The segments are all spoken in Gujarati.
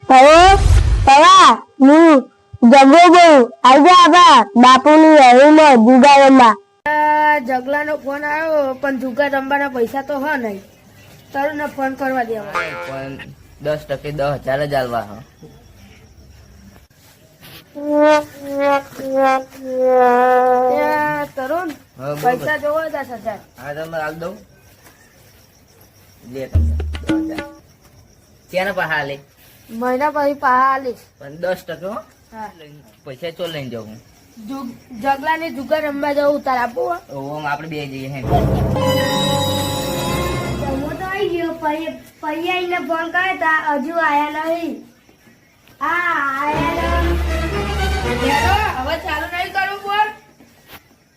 પવા પવા હું જગો બહુ આજા બા બાપુની હરીમાં જુગારમાં જગલાનો ફોન આવ્યો પણ જુગાર રમવાના પૈસા તો હ નહીં. તરુણને ફોન કરવા દેવા પણ 10% 10,000 જ આલવા હ. તરુણ હા, બોલ. પૈસા જોવો 10,000. હા તમે આલ દઉં લે તમને 10,000 ક્યાં પા લે મહિના પછી પા આલીશ. પણ 10% હો. હા. પૈસા ચો લઈને જાઉં હું. જગલાની જુગાર રમવા જવું તાર આપવું હો? ઓમ આપણે બે જઈએ હે. જમો તો આવી ગયો પૈયાઈને ફોન કરે તા હજુ આયા નહીં આયા હેલો, હવે ચાલુ નહીં કરવું ફોન.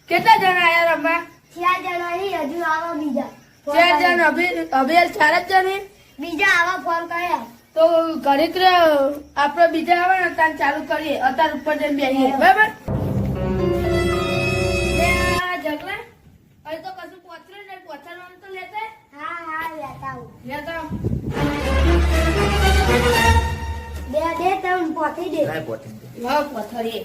કેટલા જણા આયા રમવા? 4 જણા નહીં હજુ આવા બીજા 4 જણ અભિયાલ 4 જ જણ. બીજા આવા ફોન કર્યા તો ઘડીક રે આપણે બીજા આવે ને તાર ચાલુ કરીએ. અત્યારે ઉપર જઈને બેસીએ બરાબર. જગલા અહીં તો કશું પહોંચ્યું નહીં. પહોંચાડવાનું તો લેતે. હા લેતા આવું લેતા દે તમે પહોંચી દે કાંઈ પહોંચી દે. હા પથરીએ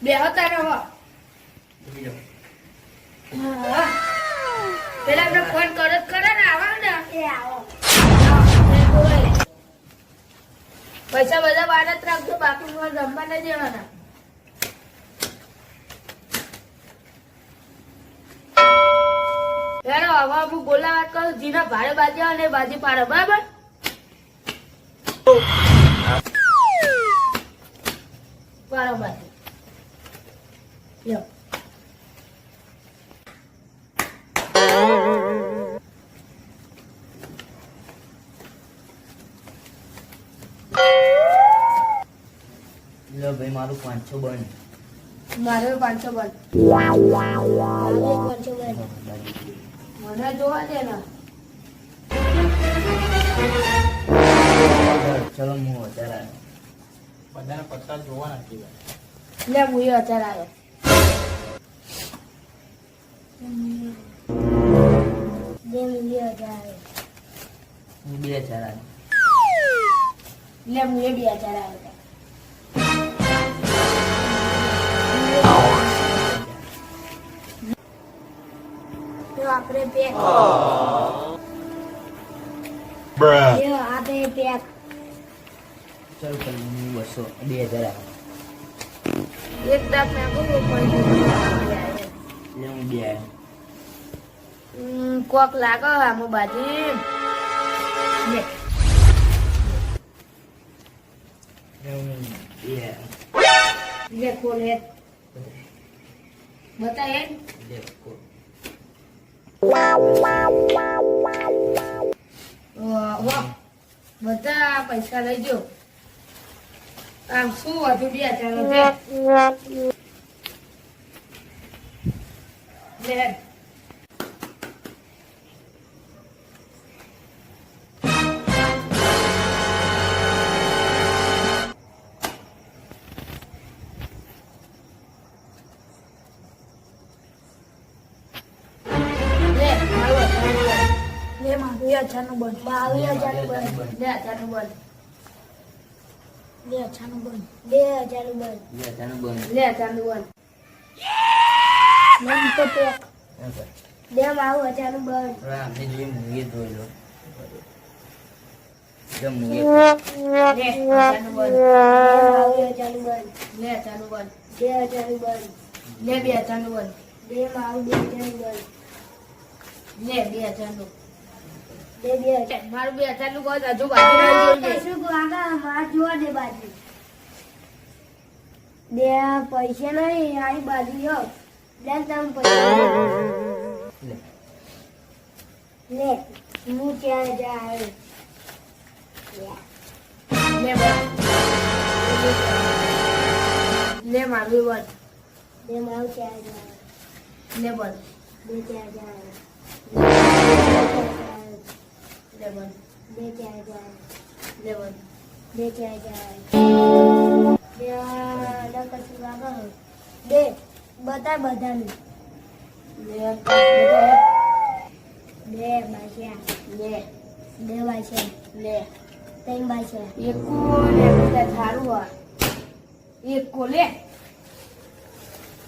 બે હતા ને હો. હા. પેલા આપણે ફોન કરો જ કરે ને આવા ને એ આવો પૈસા બધા બહાર જ રાખજો. બાકી રમવા નહીં દેવાના. હેલો, હવે હું બોલા વાત કરું. જીના ભાડે બાજી આવે ને બાજી પાડે બરાબર. પાડો બાજી લ્યો. લો ભાઈ મારું 500 બન. મારે 500 બન. મને જોવા દે ને. ચલો હું અત્યારે બધાને પત્તા જોવાના છે. લે હું એ અત્યારે આવ્યો. દે મિલિયન જાય હું 2,000 આલ. લે હું એ 2,000 આવ્યો. તો આપણે પેક લ્યો આ બે પેક ચલ ચલ હું 2,000 આલ. એક દાંત નાખું તો પૈસા લે હું 2 આલ. કોક લાગે આમાં બાજી. લે લે હું 2 આલ. લે ખોલ હે બતા હે. લે કોણ વાહ બધા પૈસા લઈ ગયો. આમ શું વધુ 2,000 છે. લે લે માં 2,000 નું બંધ 22,000 નું બંધ 2,000 નું બંધ. 2,000 નું બંધ 2,000 નું બંધ 2,000 નું બન. 2,000 નું બંધ. મન તો પેક એમ કર. દે મારું 1,000 નું બંધ હવે આમને જોઈએ મૂવીએ જોઈ લો. જો મૂવીએ લે 1,000 નું બંધ. મારું 1,000 નું બંધ 2,000 નું બંધ. 2,000 નું બંધ લે 2,000 નું બંધ. દે મારું 2,000 નું બંધ લે 2,000 નું. દે 2,000 મારું 2,000 નું બંધ. હજુ બાકી રહી ગયું છે. કશું આગળ માર જોવા દે બાજુ બે પૈસા નહીં આની બાજુ યો લે તમે પૈસા લે. લે હું 4,000 આવ્યો લે બંધ. લે મારું બંધ. દે મારું 4,000 લે બંધ. બે 4,000 લે બંધ. બે 4,000 લે બંધ. બે 4,000 બે કશું આગળ દે બતા બધાનું લે બધા બે બાજ્યા લે બે બાજ્યા લે ત્રણ બાજ્યા એકો લે બધા સારું આ એકો લે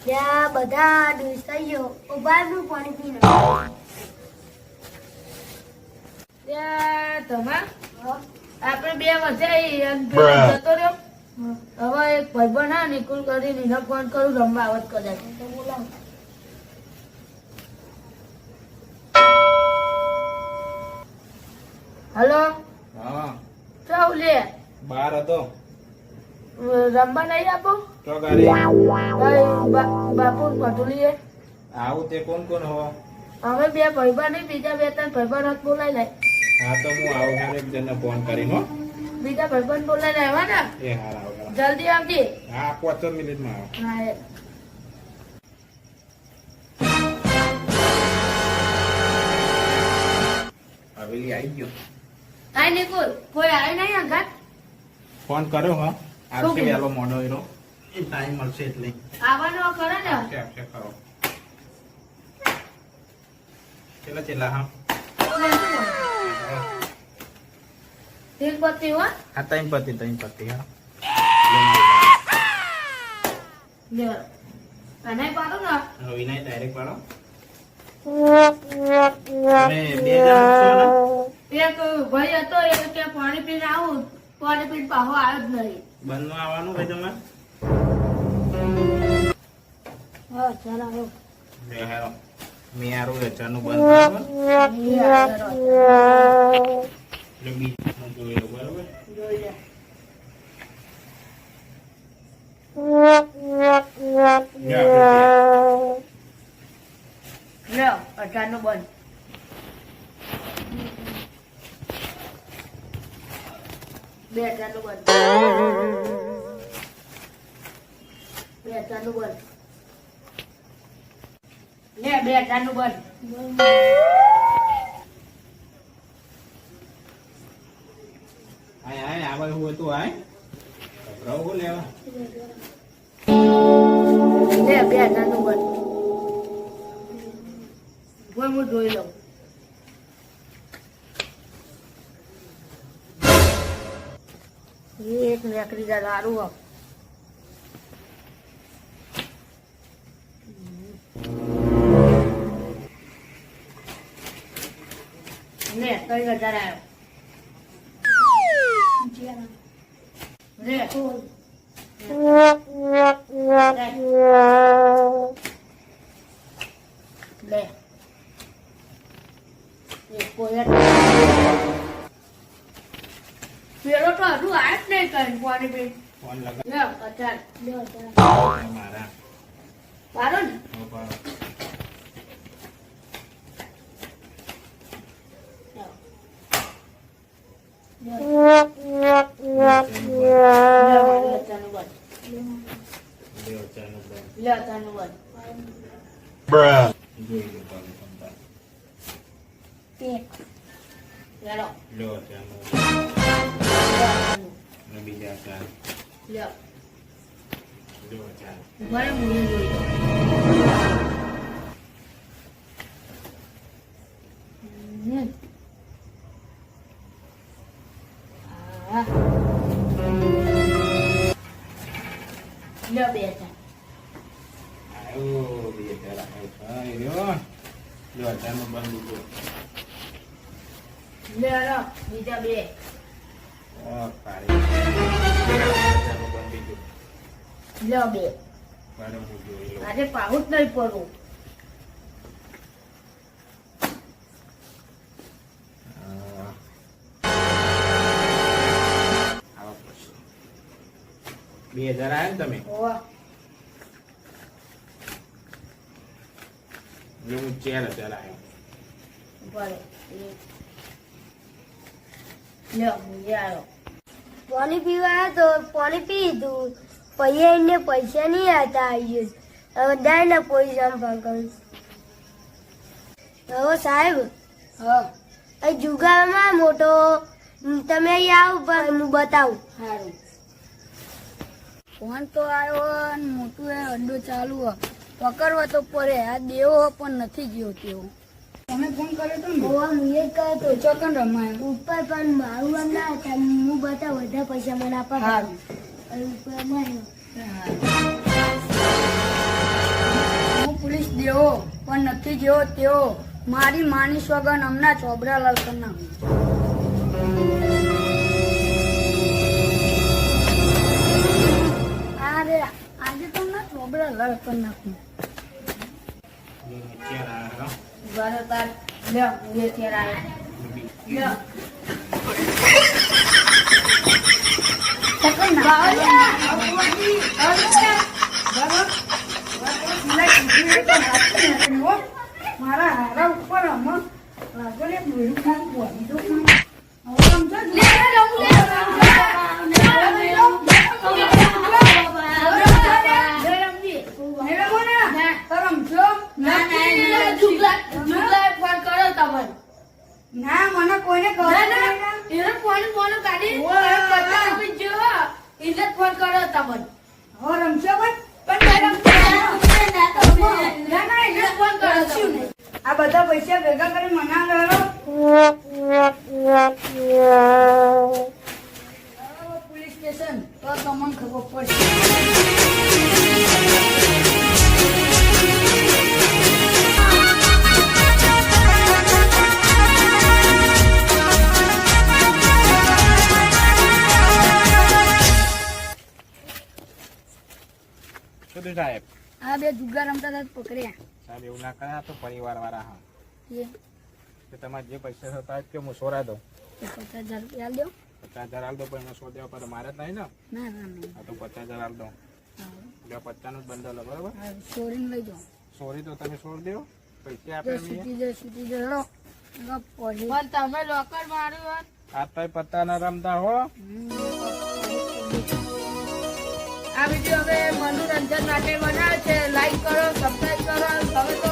ત્યાં બધા દોસ્તાઈઓ ઉભાનું પાણી પીને ત્યાં તમા આપણે બે વચ્ચે જતો રહ્યો હવે એક ભાઈબંધ હા નિકુલ કરીને એને ફોન કરું રમવા આવત કદાચ તો બોલાવ હલો હા ચાલ લે બહાર હતો રમવા નહીં આપો તો ગાડી બાપુ પટુલીએ આવું તે કોણ કોણ હો અમે બે ભાઈબંધ નહીં બીજા બે ત્રણ ભાઈબંધ હોત બોલાઈ લે હા તો હું આવું હારે એક જણને ફોન કરીને હો બીજા ભાઈબંધ બોલાઈ લે ને એ હાર આવો જલ્દી આવજે હા 5 મિનિટમાં આવો હા હવેલી આવી ગયો આય નિકુલ કોઈ આવે નહીં અંગાત ફોન કર્યો હા શું આવશે કીધું? વહેલો મોડો એનો એ ટાઈમ મળશે એટલે આવવાનો ખરો ને આપશે ખરો છેલ્લા હા તીન પત્તી હો હા ત્રણ પતિ હા લે અને પાડો ને હવે વિનાય ડાયરેક્ટ પાડો તમે બે જણ છો ને એક ભાઈ હતો એ કે પાણી પીને આવું પાણી પીને પાહો આવ્યો જ નહીં બંધમાં આવવાનું ભાઈ તમે હા ચાલ આવો બે હેરો મેં આરું વેચાનું બંધ બરાબર એટલે બીજું જોઈ લો બરાબર જોઈ લે લ્યો 18 નું બંધ બે 18 નું બંધ બે 18 નું બંધ લે બે 18 નું બંધ આય આ બાજુ હોય તો આય રહો લેવા લે બે 18 નું બંધ કોઈ હું જોઈ લઉં એક નેકડી જા સારું હો લે 3000 આવ્યો લે લે એક કોઈ પેલો તો હજુ આ જ નહીં કરી પાણી પી ફોન લગા લે 18 મારા પાડો ને હો પાડો લ્યો ચાલો બંધ લે તાનું બંધ જોઈ લો તમે સમતા એક લ્યો લ્યો ચાલો ને બીજા ચાલ લ્યો લ્યો ચાલ મને મુએ જોઈ લો લ્યો બે ચાર આયો બે ચાલ આયો લ્યો લ્યો ચાલો બંધ દીધો લ્યો બીજા બે ઓ પાડી ચાલો બંધ દીધો લ્યો બે પાડો હું જોઈ લો આજે પાહું જ નહીં પડવું આવો પછી 2000 આયા ને તમે હોવા હું ચાલ આવ્યો પડે લ્યો મુજે આવ્યો પાણી પીવા તો પાણી પી લીધું પછી એને પૈસા નહીં હતા આવી હવે દાય ને પૈસા ભાગવું હવે સાહેબ હા અહીં જુગારમાં મોટો તમે અહીં આવો પણ હું બતાવું સારું ફોન તો આવ્યો અને મોટું એ અડ્ડો ચાલુ હો. પકડવા તો પડે આ દેવો પણ નથી ગયો તેવો તમે ફોન કર્યો તો ને ઓવા મુએ જ કહ્યો તો ચોકન રમાય ઉપર પણ મારું આમ ના થાય હું બધા વધારે પૈસા મને આપવા હારું. અને ઉપર અમારે હું પોલીસ દેવો પણ નથી જેવો તેવો મારી માની સોગન હમણાં ચોબરા લાલ કરી નાખું અરે આજે તો હમણાં ચોબરા લાલ કરી નાખું ઉભા તાર લ્યો હું અત્યારે આવ્યો મારા હારા ઉપર હમણાં લાગો ને બોલું કામ બોલી દો ના મને કોઈને ખબર હવે રમશો આ બધા પૈસા ભેગા કરી મના કરો પોલીસ સ્ટેશન તો તમને ખબર પડશે શું થયું સાહેબ? આ બે જુગાર રમતા હતા તો પકડ્યા સાહેબ એવું ના કરે, આ તો પરિવાર વાળા હા. એ તો તમારે જે પૈસા થતા કે હું સોરા દઉં, 50,000 રૂપિયા આલ દો 50,000 હાલ દો, પણ એમાં 100 દેવા પર મારે જ નહીં ને. ના ના નહીં આ તો 50,000 હાલ દો, એટલે 50 નું જ બંડલ બરાબર. ચોરીને લઈ જાઓ સોરી તો તમે છોડ દો, પૈસા જો આપણે છૂટી જાય હેડો પડી પણ તમે લોકર માર્યું હોત આ તો પત્તા ના રમતા હો. આ વિડીયો હવે મનોરંજન માટે બનાવે છે. લાઈક કરો, સબસ્ક્રાઈબ કરો, હવે તો